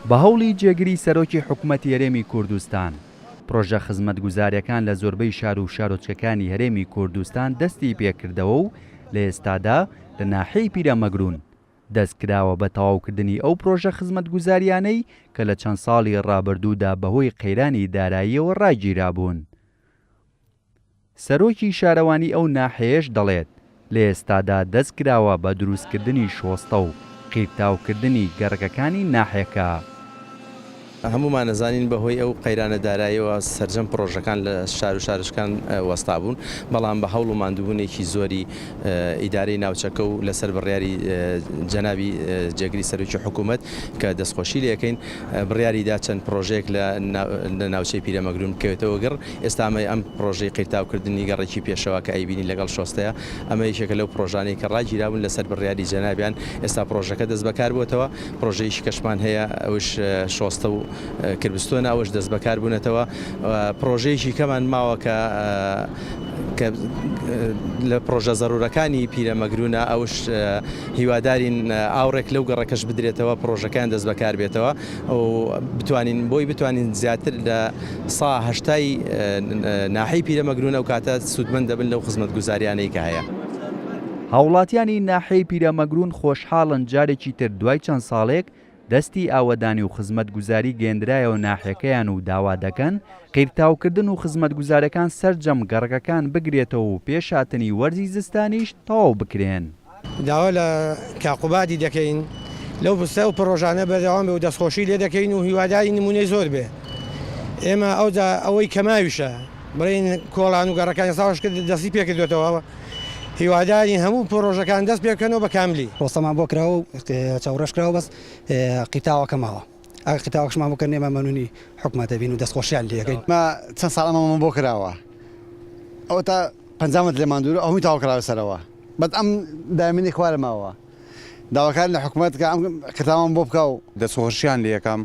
بە هەوڵی جێگری سەرۆکی حکوومەتی هەرێمی کوردستان پرۆژە خزمەتگوزاریەکان لە زۆربەی شار و شارۆچکەکانی هەرێمی کوردستان دەستی پێکردەوە و لە ئێستادا لە ناحیەی پیرەمەگرون دەستکراوە بە تەواوکردنی ئەو پرۆژە خزمەتگوزاریانەی کە لە چەند ساڵی ڕابردوودا بەهۆی قەیرانی داراییەوە ڕاگیرابوون. سەرۆکی شارەوانی ئەو ناحەیەش دەڵێت لە ئێستادا دەستکراوە بە دروستکردنی شۆستە و قیرتاوکردنی گەڕگەکانی ناحیەکە. هەمومان نەزانین بەهۆی ئەو قەیرانە داراییەوە سەرجەم پرۆژەکان لە شار و شارشکان وەستا بوون، بەڵام بە هەوڵ و ماندووبوونێکی زۆری ئیدارەی ناوچەکە و لەسەر بڕیاری جەنابی جێگری سەرۆکی حکوومەت کە دەستخۆشی لە یەکەین بڕیاریدا چەند پرۆژێک لە ناوچەی پیرەمەگرون بکەوێتەوە گەڕ. ئێستا ئەم پرۆژەی قیرتاوکردنی گەڕێکی پێشەوە کە ئەیبینی لەگەڵ شۆستەیە، ئەمە یەکێکە لەو پرۆژانەی کە ڕاگیرابوون لەسەر بڕیاری جەنابیان. ئێستا پرۆژەکە دەست بەکار بووەتەوە. پرۆژەیەکی کەشمان هەیە، ئەوش شۆستە و کربستۆنە، ئەوش دەست بەکار بوونەتەوە. پرۆژەیەکی کەمان ماوە کە لە پرۆژە زەرورەکانی پیرەمەگرونە، ئەوش هیوادارین ئاوڕێک لەو گەڕەکەش بدرێتەوە، پرۆژەکان دەست بەکار بێتەوە و بتوانین زیاتر لە 180 ناحەی پیرەمەگرونە و کاتە سوودمەند دەبن لەو خزمەتگوزاریانەی کە هەیە. هاوڵاتیانی ناحەی پیرەمەگرون خۆشحاڵن جارێکی تر دوای چەند ساڵێک دەستی ئاوەدانی و خزمەتگوزاری گەێنرایەوە ناحیەکەیان و داوا دەکەن قیرتاوکردن و خزمەتگوزارەکان سەرجەم گەڕگەکان بگرێتەوە و پێشاتنی وەرزی زستانیش تەواو بکرێن. داوا لە کاقوباتی دەکەین لەو بستە و پرۆژانە بەردەوام بێ و دەستخۆشی لێ دەکەین و هیواداری نمونەی زۆر بێ. ئێمە ئەوەی کەماویشە بڕین کۆڵان و گەڕەکانی ساوش کرد دەستی پێکردوێتەوە. هیواداری هەموو پرۆژەکان دەست پێکەنەوە بە کاملی. ڕۆستەمان بۆ کراوە و چاوەڕێش کراوە بەس قیتاوەکە ماوە. ئەگەر قیتاوەکەشمان بۆ کردن ئێمە مەنوونی حکوومەتە بین و دەستخۆشیان لێ دەکەین. چەند ساڵ ئەمەمان بۆ کراوە. ئەوە تا 50 لێمان دوورە ئەوەی تاوا کراوە سەرەوە. بەس ئەم دامینی خوارە ماوە. داواکار لە حکوومەت کە ئەم قیتاوان بۆ بکە و دەستخۆشیان لێ یەکەم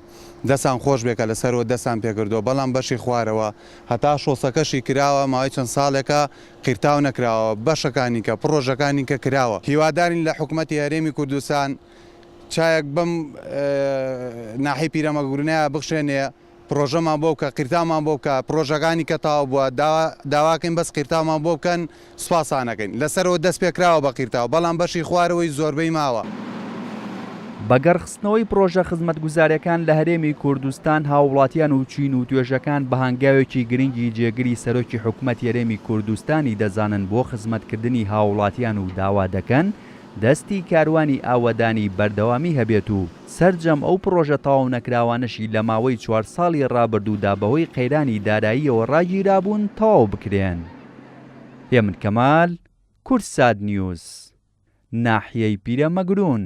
دەستان خۆش بێکە لەسەرەوە دەستان پێکردەوە، بەڵام بەشی خوارەوە هەتا شۆسەکەشی کراوە ماوەی چەند ساڵێکە قیرتاو نەکراوە. بەشەکانی کە پرۆژەکانی کە کراوە هیوادارین لە حکوومەتی هەرێمی کوردستان چایەک بەم ناحەی پیرەمەگرونەیە بخشێنێ، پرۆژەمان بۆ بکە، قیرتامان بۆ بکە، پرۆژەکانی کە تاوا بووە داواکەین بەس قیرتامان بۆ بکەن سوپاسانەکەین. لەسەرەوە دەست پێکراوە بە قیرتاو، بەڵام بەشی خوارەوەی زۆربەی ماوە. بەگەڕخستنەوەی پرۆژە خزمەتگوزاریەکان لە هەرێمی کوردستان هاوڵاتیان و چین و توێژەکان بە هەنگاوێکی گرنگی جێگری سەرۆکی حکوومەتی هەرێمی کوردستانی دەزانن بۆ خزمەتکردنی هاوڵاتیان و داوا دەکەن دەستی کاروانی ئاوەدانی بەردەوامی هەبێت و سەرجەم ئەو پرۆژە تەواو نەکراوانەشی لە ماوەی 4 ساڵی ڕابردوودا بەهۆی قەیرانی داراییەوە ڕاگیرابوون تەواو بکرێن. هێمن کەمال، کورسات نیوز، ناحیەی پیرەمەگرون.